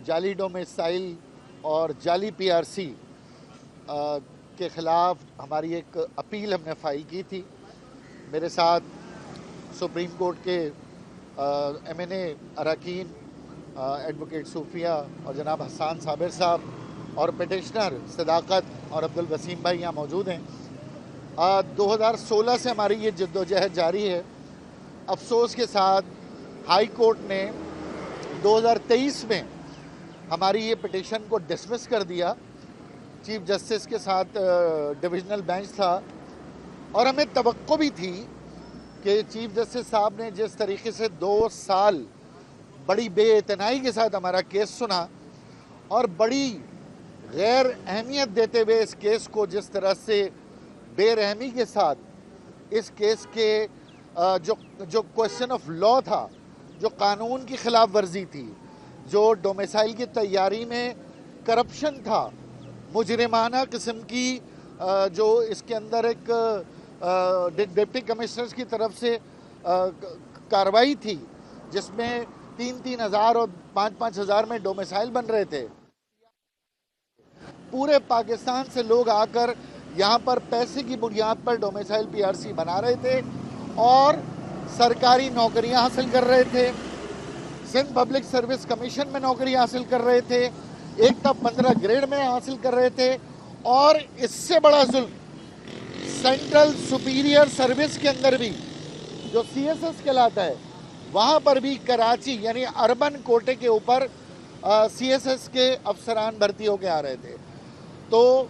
जाली डोमिसाइल और जाली पीआरसी के ख़िलाफ़ हमारी एक अपील हमने फ़ाइल की थी। मेरे साथ सुप्रीम कोर्ट के एमएनए अरकान एडवोकेट सूफिया और जनाब हसन साबिर साहब और पिटिशनर सदाकत और अब्दुल वसीम भाई यहाँ मौजूद हैं। 2016 से हमारी ये जद्दोजहद जारी है। अफसोस के साथ हाई कोर्ट ने 2023 में हमारी ये पिटिशन को डिसमिस कर दिया। चीफ जस्टिस के साथ डिविजनल बेंच था और हमें तवक्को भी थी कि चीफ जस्टिस साहब ने जिस तरीके से 2 साल बड़ी बेइतनाई के साथ हमारा केस सुना और बड़ी गैर अहमियत देते हुए इस केस को जिस तरह से बेरहमी के साथ इस केस के जो क्वेश्चन ऑफ लॉ था, जो कानून की खिलाफ वर्जी थी, जो डोमिसाइल की तैयारी में करप्शन था, मुजरिमाना किस्म की जो इसके अंदर एक डिप्टी कमिश्नर्स की तरफ से कार्रवाई थी जिसमें 3-3 हज़ार और 5-5 हज़ार में डोमिसाइल बन रहे थे। पूरे पाकिस्तान से लोग आकर यहाँ पर पैसे की बुनियाद पर डोमिसाइल पीआरसी बना रहे थे और सरकारी नौकरियाँ हासिल कर रहे थे। सिंध पब्लिक सर्विस कमीशन में नौकरी हासिल कर रहे थे, एक तब 15 ग्रेड में हासिल कर रहे थे और इससे बड़ा जुल्म सेंट्रल सुपीरियर सर्विस के अंदर भी जो सीएसएस कहलाता है वहाँ पर भी कराची यानी अर्बन कोटे के ऊपर सीएसएस के अफसरान भर्ती होके आ रहे थे। तो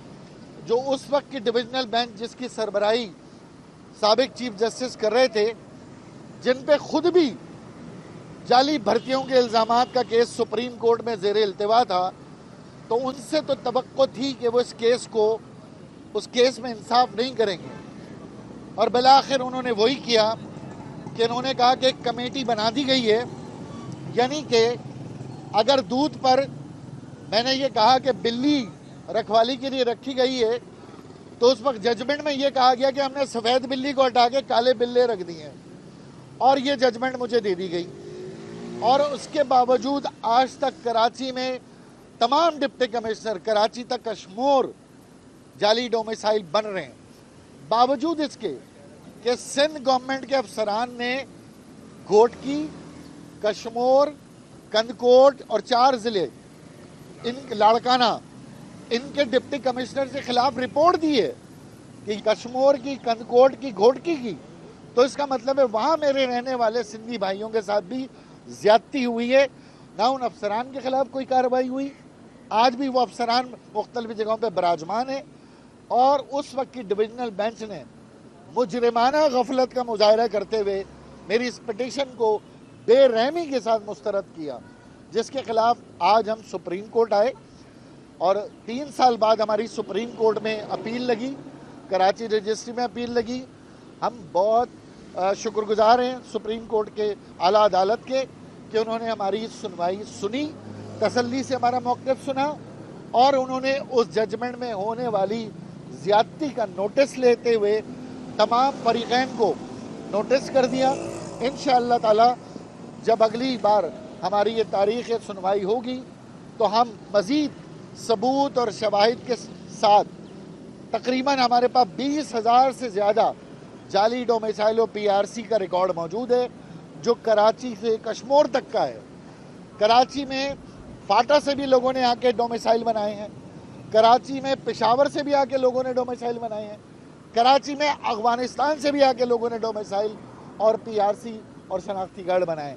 जो उस वक्त की डिविजनल बेंच जिसकी सरबराही साबिक चीफ जस्टिस कर रहे थे, जिन पे खुद भी जाली भर्तियों के इल्ज़ामात का केस सुप्रीम कोर्ट में ज़ेर इल्तिवा था, तो उनसे तो तवक्को थी कि वो उस केस में इंसाफ नहीं करेंगे और बिलाखिर उन्होंने वही किया कि उन्होंने कहा कि एक कमेटी बना दी गई है। यानी कि अगर दूध पर मैंने ये कहा कि बिल्ली रखवाली के लिए रखी गई है तो उस वक्त जजमेंट में ये कहा गया कि हमने सफ़ेद बिल्ली को हटा के काले बिल्ले रख दिए हैं और ये जजमेंट मुझे दे दी गई। और उसके बावजूद आज तक कराची में तमाम डिप्टी कमिश्नर कराची तक कश्मोर जाली डोमिसाइल बन रहे हैं, बावजूद इसके कि सिंध गवर्नमेंट के अफसरान ने घोटकी, कश्मोर, कंदकोट और 4 ज़िले इन लाड़काना इनके डिप्टी कमिश्नर के खिलाफ रिपोर्ट दी है कि कश्मोर की, कंदकोट की, घोटकी की। तो इसका मतलब है वहाँ मेरे रहने वाले सिंधी भाइयों के साथ भी ज्यादती हुई है। ना उन अफसरान के खिलाफ कोई कार्रवाई हुई, आज भी वो अफसरान मुख्तलिफ जगहों पर बराजमान है और उस वक्त की डिविजनल बेंच ने मुजरिमाना गफलत का मुजाहरा करते हुए मेरी इस पिटीशन को बेरहमी के साथ मुस्तरद किया, जिसके खिलाफ आज हम सुप्रीम कोर्ट आए और 3 साल बाद हमारी सुप्रीम कोर्ट में अपील लगी, कराची रजिस्ट्री में अपील लगी। हम बहुत शुक्रगुजार हैं सुप्रीम कोर्ट के आला अदालत के कि उन्होंने हमारी सुनवाई सुनी, तसल्ली से हमारा मौक़िफ़ सुना और उन्होंने उस जजमेंट में होने वाली ज़्यादती का नोटिस लेते हुए तमाम फरीक़ैन को नोटिस कर दिया। इंशाअल्लाह ताला जब अगली बार हमारी ये तारीख़ सुनवाई होगी तो हम मज़ीद सबूत और शवाहिद के साथ तकरीबन हमारे पास 20,000 से ज़्यादा जाली डोमिसाइल और पीआरसी का रिकॉर्ड मौजूद है जो कराची से कश्मोर तक का है। कराची में फाटा से भी लोगों ने आके डोमिसाइल बनाए हैं, कराची में पेशावर से भी आके लोगों ने डोमिसाइल बनाए हैं, कराची में अफगानिस्तान से भी आके लोगों ने डोमिसाइल और पीआरसी और शनाख्ती कार्ड बनाए।